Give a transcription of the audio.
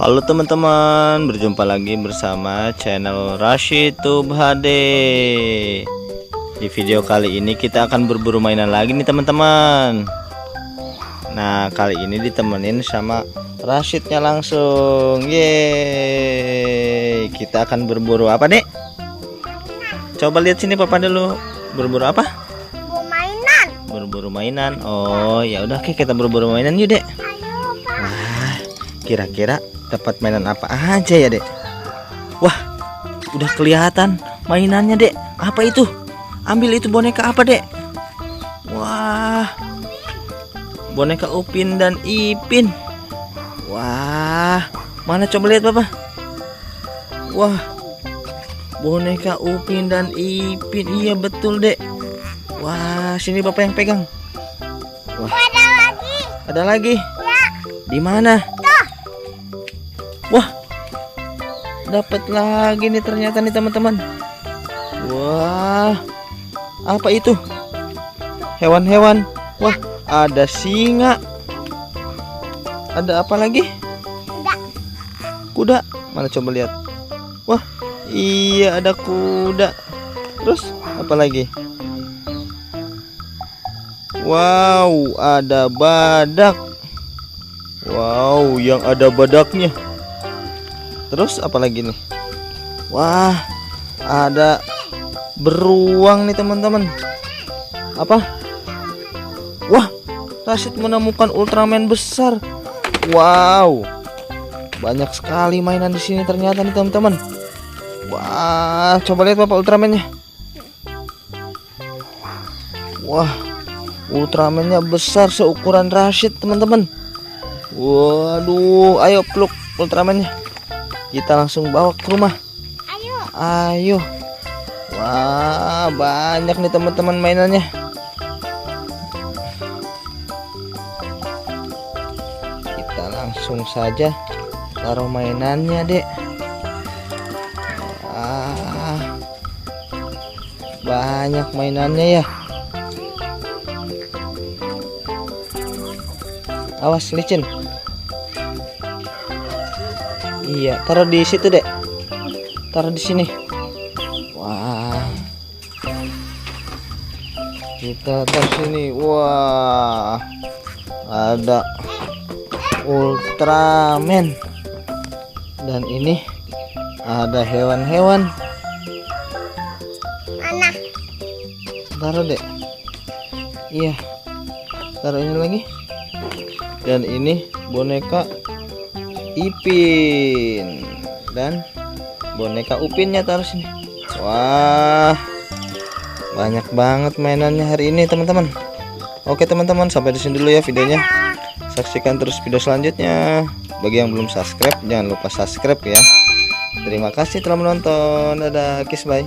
Halo teman-teman, berjumpa lagi bersama channel Rashid Tube HD. Di video kali ini kita akan berburu mainan lagi nih teman-teman. Nah, kali ini ditemenin sama Rashidnya langsung. Yeay, kita akan berburu apa, Dek? Coba lihat sini Papa dulu. Berburu apa? Mainan. Berburu mainan. Oh, ya udah, oke, kita berburu mainan yuk, Dek. Ayo, Pak. Wah, kira-kira dapat mainan apa aja ya, Dek? Wah, udah kelihatan mainannya, Dek. Apa itu? Ambil itu boneka apa, Dek? Wah, boneka Upin dan Ipin. Wah, mana coba lihat Papa. Wah, boneka Upin dan Ipin. Iya betul, Dek. Wah, sini Bapak yang pegang. Wah, Ada lagi. ada lagi. Ya. Di mana? Tuh. Wah, dapat lagi nih ternyata nih teman-teman. Wah, apa itu? Hewan-hewan. Wah, ada singa. Ada apa lagi? Kuda. Kuda. Mana coba lihat. Wah, iya ada kuda. Terus apa lagi? Wow, ada badak. Wow, yang ada badaknya. Terus apa lagi nih? Wah, ada beruang nih teman-teman. Apa? Wah, Rashid menemukan Ultraman besar. Wow, banyak sekali mainan di sini ternyata nih teman-teman. Wah, coba lihat Bapak Ultramannya. Wah, Ultramannya besar seukuran Rashid teman-teman. Waduh, ayo peluk Ultramannya. Kita langsung bawa ke rumah. Ayo. Ayo. Wah, banyak nih teman-teman mainannya. Kita langsung saja taruh mainannya, Dek. Wah, banyak mainannya ya. Awas licin. Iya, taruh di situ, Dek. Taruh di sini. Wah. Kita taruh sini. Wah. Ada Ultraman. Dan ini ada hewan-hewan. Mana? Taruh, Dek. Iya. Taruh ini lagi. Dan ini boneka Ipin dan boneka Upinnya taruh sini. Wah, banyak banget mainannya hari ini teman-teman. Oke teman-teman, sampai di sini dulu ya videonya. Saksikan terus video selanjutnya. Bagi yang belum subscribe, jangan lupa subscribe ya. Terima kasih telah menonton. Dadah, kiss, bye.